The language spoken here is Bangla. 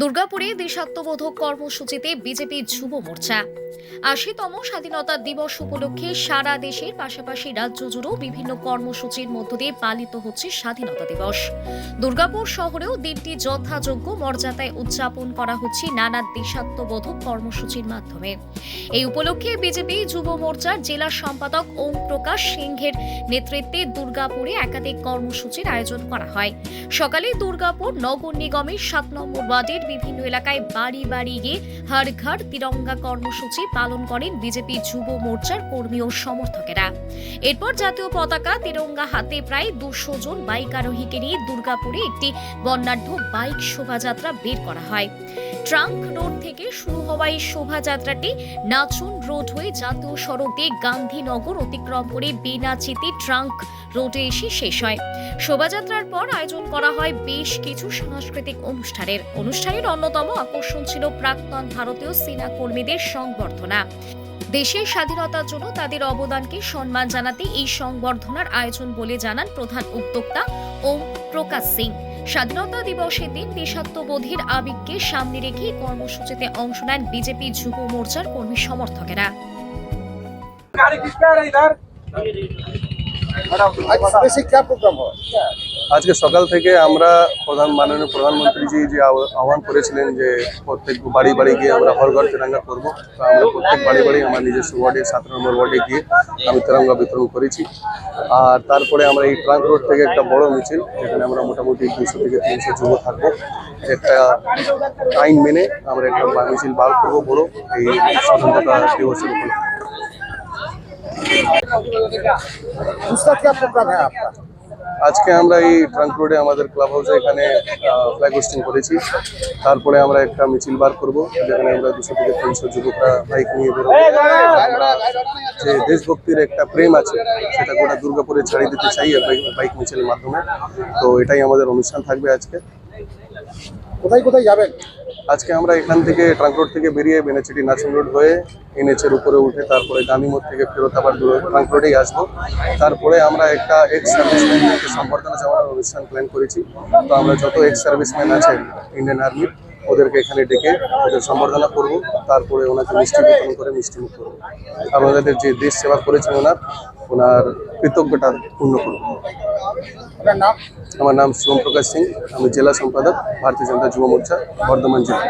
দুর্গাপুরে দেশাত্মবোধক কর্মসূচিতে বিজেপি যুব মোর্চা ৮০তম স্বাধীনতা দিবস উপলক্ষে সারা দেশের পাশাপাশি রাজ্য জুড়েও বিভিন্ন কর্মসূচির মধ্য দিয়ে পালিত হচ্ছে স্বাধীনতা দিবস। দুর্গাপুর শহরেও দিনটি যথাযোগ্য মর্যাদায় উদযাপন করা হচ্ছে নানা দেশাত্মবোধক কর্মসূচির মাধ্যমে। এই উপলক্ষে বিজেপি যুব মোর্চার জেলা সম্পাদক ওম প্রকাশ সিংহের নেতৃত্বে দুর্গাপুরে একাধিক কর্মসূচির আয়োজন করা হয়। সকালে দুর্গাপুর নগর নিগমের ৭ নম্বর ওয়ার্ডের বিভিন্ন এলাকায় বাড়ি বাড়ি গিয়ে হর ঘর তিরঙ্গা কর্মসূচি পালন করেন বিজেপি যুব মোর্চার কর্মী ও সমর্থকেরা। এরপর জাতীয় পতাকা তিরঙ্গা হাতে প্রায় ২০০ জন বাইক আরোহীকে নিয়ে দুর্গাপুরে একটি বর্ণাঢ্য বাইক শোভাযাত্রা বের করা হয়। ট্রাঙ্ক রোড থেকে শুরু হওয়া এই শোভাযাত্রাটি নাচন রোড হয়ে জাতীয় সড়ক দিয়ে গান্ধীনগর অতিক্রম করে বেনাচিতি ট্রাঙ্ক রোডে এসে শেষ হয়। শোভাযাত্রার পর আয়োজন করা হয় বেশ কিছু সাংস্কৃতিক অনুষ্ঠানের অন্যতম আকর্ষণ ছিল প্রাক্তন ভারতীয় সেনা কর্মীদের সংবর্ধনা। দেশের স্বাধীনতার জন্য তাদের অবদানকে সম্মান জানাতে এই সংবর্ধনার আয়োজন বলে জানান প্রধান উদ্যোক্তা ওম প্রকাশ সিং। স্বাধীনতা দিবসের দিন দেশাত্মবোধের আবেগকে সামনে রেখে কর্মসূচিতে অংশ নেন বিজেপি যুব মোর্চার কর্মী সমর্থকেরা। আজকে সকাল থেকে আমরা মাননীয় প্রধানমন্ত্রীজি যে আহ্বান করেছিলেন যে প্রত্যেক বাড়ি বাড়ি গিয়ে আমরা হর ঘর তিরঙ্গা করবো, তো আমরা প্রত্যেক বাড়ি বাড়ি আমার নিজস্ব ওয়ার্ডে ৭ নম্বর ওয়ার্ডে গিয়ে আমি তিরঙ্গা বিতরণ করেছি। আর তারপরে আমরা এই ট্রাঙ্ক রোড থেকে একটা বড় মিছিল, যেখানে আমরা মোটামুটি ২০০ থেকে ৩০০ যুব থাকবো, একটা আইন মেনে আমরা একটা মিছিল বার করবো বড় এই স্বাধীনতা দিবসের উপলক্ষে। আজকে আমরা এই ট্রাঙ্ক রোডে আমাদের ক্লাব হাউসে এখানে ফ্ল্যাগ হোস্টিং করেছি। তারপরে আমরা একটা মিছিল বার করবো, যেখানে আমরা ২০০ থেকে ৩০০ যুবকরা বাইক নিয়ে বেরোবো। যে দেশভক্তির একটা প্রেম আছে, সেটা গোটা দুর্গাপুরে ছাড়িয়ে দিতে চাই বাইক মিছিলের মাধ্যমে। তো এটাই আমাদের অনুষ্ঠান থাকবে আজকে। কোথায় কোথায় যাবেন? আজকে আমরা এখান থেকে ট্রাঙ্ক রোড থেকে বেরিয়ে বেনাচিটি নাচন রোড হয়ে এনএচের উপরে উঠে তারপরে গান্ধী মোড় থেকে ফেরত আবার ট্রাঙ্ক রোডেই আসবো। তারপরে আমরা একটা এক্স সার্ভিসম্যানকে সম্বর্ধনা জানানোর অনুষ্ঠান প্ল্যান করেছি। তো আমরা যত এক্স সার্ভিসম্যান আছেন ইন্ডিয়ান আর্মির, ওদেরকে এখানে ডেকে ওদের সম্বর্ধনা করব। তারপরে ওনাকে মিষ্টি বিতরণ করে মিষ্টিমুখ করবো। আমাদের যে দেশ সেবা করেছেন ওনার কৃতজ্ঞতা পূর্ণ করব। আমার নাম ওম প্রকাশ সিং, আমি জেলা সম্পাদক ভারতীয় জনতা যুব মোর্চা বর্ধমান জেলা।